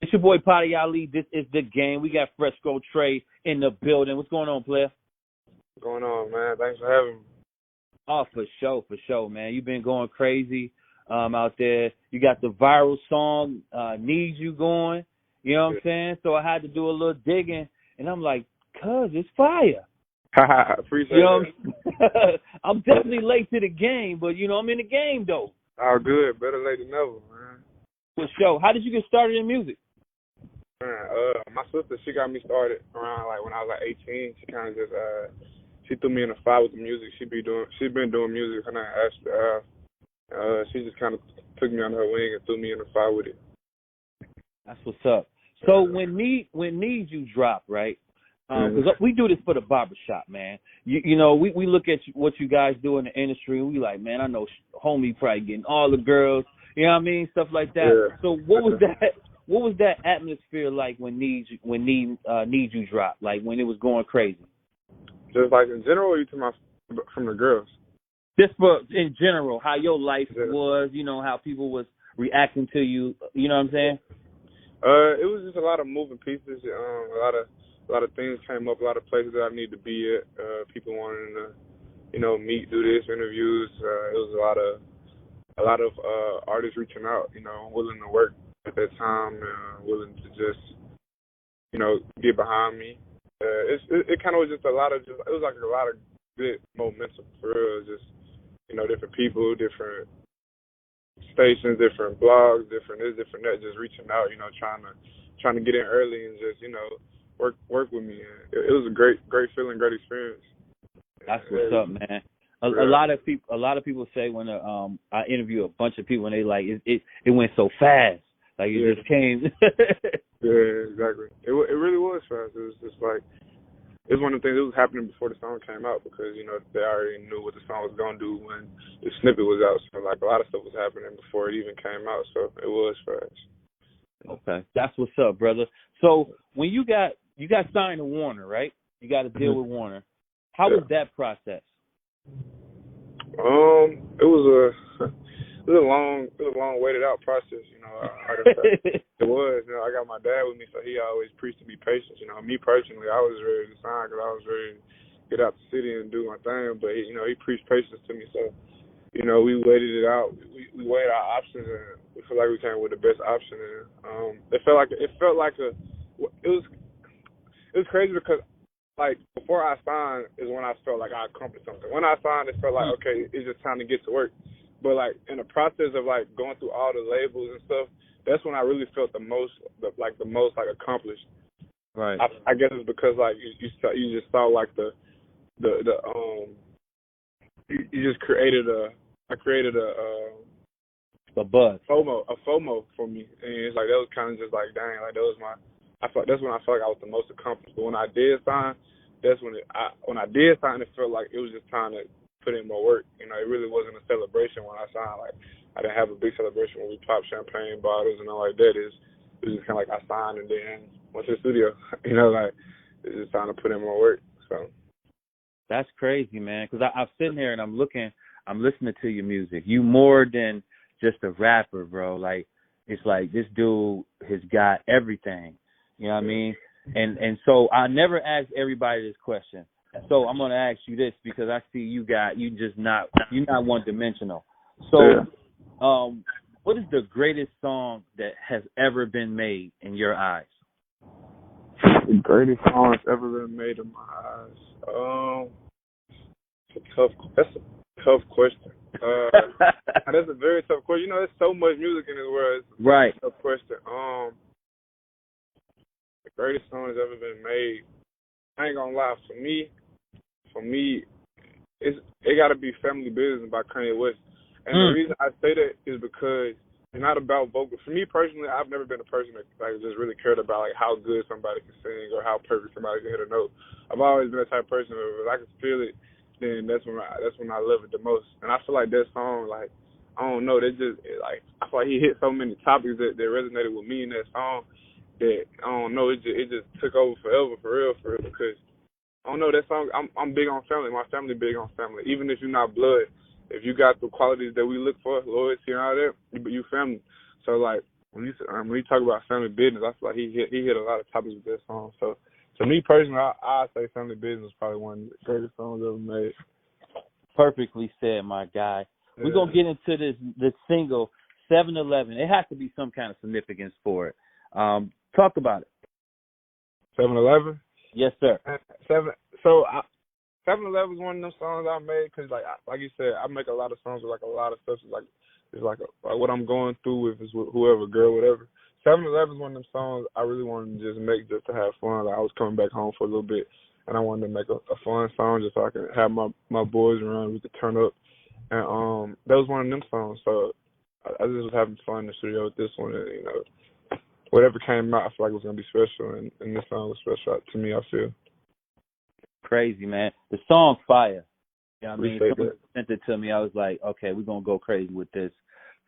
It's your boy Poddy Ali. This is the game. We got Fresco Trey in the building. What's going on, player? What's going on, man? Thanks for having me. Oh, for sure, man. You've been going crazy out there. You got the viral song, Need You going. You know what I'm saying? So I had to do a little digging, and I'm like, cuz, it's fire. Appreciate you know it. I'm definitely late to the game, but, I'm in the game, though. Oh, good. Better late than never, man. For sure. How did you get started in music? Man, my sister, she got me started around, when I was, 18. She kind of just, she threw me in the fire with the music. She's been doing music. Her name Ashley. She just kind of took me under her wing and threw me in the fire with it. That's what's up. So when Need You drop, right? Because we do this for the barbershop, man. We look at what you guys do in the industry, and we like, man, I know homie probably getting all the girls, you know what I mean, stuff like that. Yeah. So what was that atmosphere like when Need You dropped, like when it was going crazy? Just in general, or you talking about from the girls? Just for in general, how your life was, how people was reacting to you, you know what I'm saying? It was just a lot of moving pieces. A lot of things came up, a lot of places that I need to be at. People wanting to, meet, do this, interviews. It was a lot of artists reaching out, willing to work at that time, willing to just, get behind me. It kind of was just it was like a lot of good momentum for real. Just, different people, different stations, different blogs, different this, different that, just reaching out, trying to get in early and just, work with me. It was a great feeling, great experience. That's what's up, man. A lot of people say when I interview a bunch of people and they like it went so fast, like it just came. Yeah, exactly. It really was fast. It was just it was one of the things that was happening before the song came out because they already knew what the song was gonna do when the snippet was out. So a lot of stuff was happening before it even came out. So it was fast. Okay, that's what's up, brother. So when you got signed to Warner, right? You got to deal with Warner. How was that process? It was a long waited out process. It was. I got my dad with me, so he always preached to be patient. Me personally, I was ready to sign because I was ready to get out the city and do my thing. But he preached patience to me, so we waited it out. We weighed our options, and we feel like we came with the best option. And it was crazy because before I signed is when I felt like I accomplished something. When I signed, it felt like okay, it's just time to get to work. But in the process of going through all the labels and stuff, that's when I really felt the most accomplished. Right. I guess it's because you just saw you just created a buzz. FOMO for me, and it's that was kind of just dang, that was that's when I felt like I was the most accomplished. But when I did sign, that's when it felt like it was just time to put in more work. It really wasn't a celebration when I signed. I didn't have a big celebration when we popped champagne bottles and all like that. It was just kind of I signed and then went to the studio. It's just time to put in more work. So that's crazy, man. Because I'm sitting here and I'm listening to your music. You more than just a rapper, bro. It's like this dude has got everything. You know what I mean? And so I never ask everybody this question. So I'm gonna ask you this because I see you're not one dimensional. So what is the greatest song that has ever been made in your eyes? The greatest song that's ever been made in my eyes. That's a tough question. That's a very tough question. There's so much music in this world. It's right. A tough question. The greatest song that's ever been made. I ain't gonna lie. For me, it got to be "Family Business" by Kanye West. And the reason I say that is because it's not about vocal. For me personally, I've never been a person that just really cared about how good somebody can sing or how perfect somebody can hit a note. I've always been the type of person that if I can feel it, then that's when I love it the most. And I feel like that song, I don't know, I feel like he hit so many topics that resonated with me in that song that I don't know, it just took over forever, for real, because I don't know, that song, I'm big on family. My family big on family. Even if you're not blood, if you got the qualities that we look for, loyalty and all that, you family. So when you talk about family business, I feel like he hit a lot of topics with that song. So to me personally, I say Family Business is probably one of the greatest songs ever made. Perfectly said, my guy. Yeah. We're gonna get into this single 7-Eleven. It has to be some kind of significance for it. Talk about it. 7-Eleven? Yes, sir. 7-Eleven is one of them songs I made because, like you said, I make a lot of songs with like a lot of stuff. It's like what I'm going through with is whoever, girl, whatever. 7-Eleven is one of them songs I really wanted to just make just to have fun. Like I was coming back home for a little bit, and I wanted to make a fun song just so I could have my boys around, we could turn up, and that was one of them songs. So I just was having fun in the studio with this one, and you know, whatever came out, I feel like it was gonna be special, and this song was special to me. I feel crazy, man. The song fire. You know what I mean? Appreciate Someone sent it to me. I was like, okay, we're gonna go crazy with this.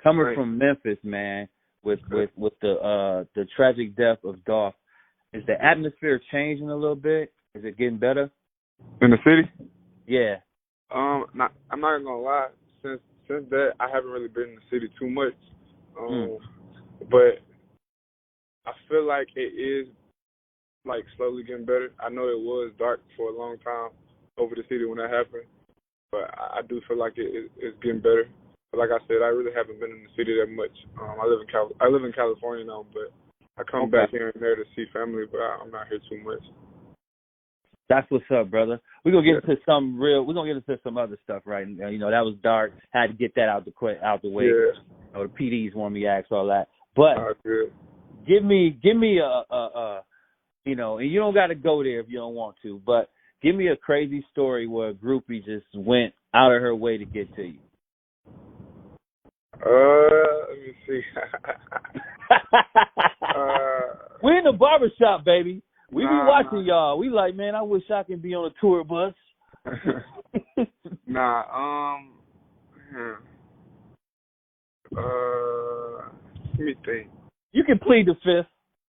Coming from Memphis, man, with the tragic death of Dolph, is the atmosphere changing a little bit? Is it getting better in the city? Yeah. I'm not gonna lie. Since that, I haven't really been in the city too much. But I feel like it is like slowly getting better. I know it was dark for a long time over the city when that happened, but I do feel like it's getting better. But like I said, I really haven't been in the city that much. I live in California now, but I come back here and there to see family, but I'm not here too much. That's what's up, brother. We're gonna get into some real. We're gonna get into some other stuff, right? You know, that was dark. Had to get that out the way. Yeah. You know, the PDs want me to ask all that. But give me a you know, and you don't got to go there if you don't want to. But give me a crazy story where a groupie just went out of her way to get to you. Let me see. We're in the barbershop, baby. We be watching y'all. We like, man, I wish I could be on a tour bus. Let me think. You can plead the fifth.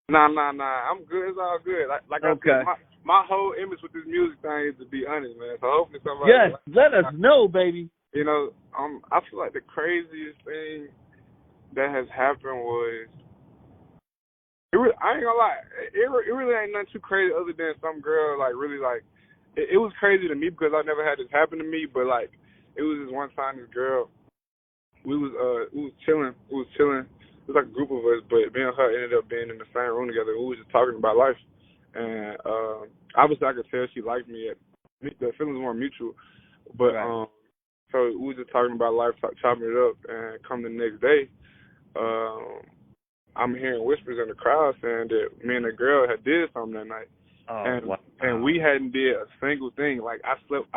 Nah. I'm good. It's all good. Like okay. I said, my whole image with this music thing is to be honest, man. So hopefully somebody. Yes, let us know, baby. You know, I feel like the craziest thing that has happened was. I ain't gonna lie. It really ain't nothing too crazy other than some girl like really like. It was crazy to me because I never had this happen to me. But like, it was this one time this girl. We was chilling. It was like a group of us, but me and her ended up being in the same room together. We was just talking about life, and obviously I could tell she liked me. The feelings weren't mutual, but so we was just talking about life, chopping it up, and come the next day. I'm hearing whispers in the crowd saying that me and the girl had did something that night. And we hadn't did a single thing. Like I slept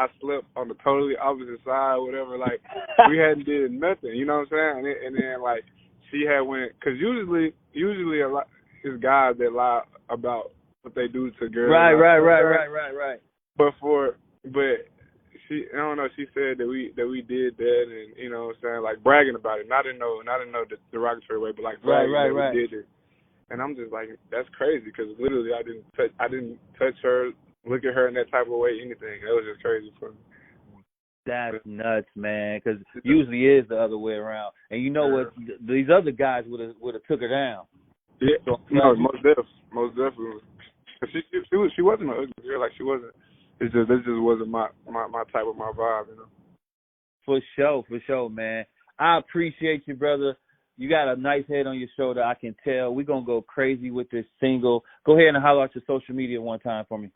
on the totally opposite side, whatever. Like we hadn't did nothing. You know what I'm saying? And then like she had went because usually a lot is guys that lie about what they do to girls. Right. But she, I don't know. She said that we did that, and you know what I'm saying, like bragging about it. Not in no derogatory way, but like bragging that we did it. And I'm just like, that's crazy because literally I didn't touch her, look at her in that type of way, anything. That was just crazy for me. That's nuts, man. Because usually it is the other way around. And you know what? These other guys would have took her down. Yeah, so, no, most definitely. She wasn't an ugly girl. Like she wasn't. This just wasn't my type of my vibe, you know. For sure, man. I appreciate you, brother. You got a nice head on your shoulder, I can tell. We're going to go crazy with this single. Go ahead and holler out your social media one time for me.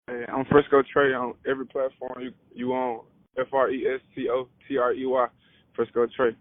Hey, I'm Fresco Trey on every platform you on. FRESCO TREY, Fresco Trey.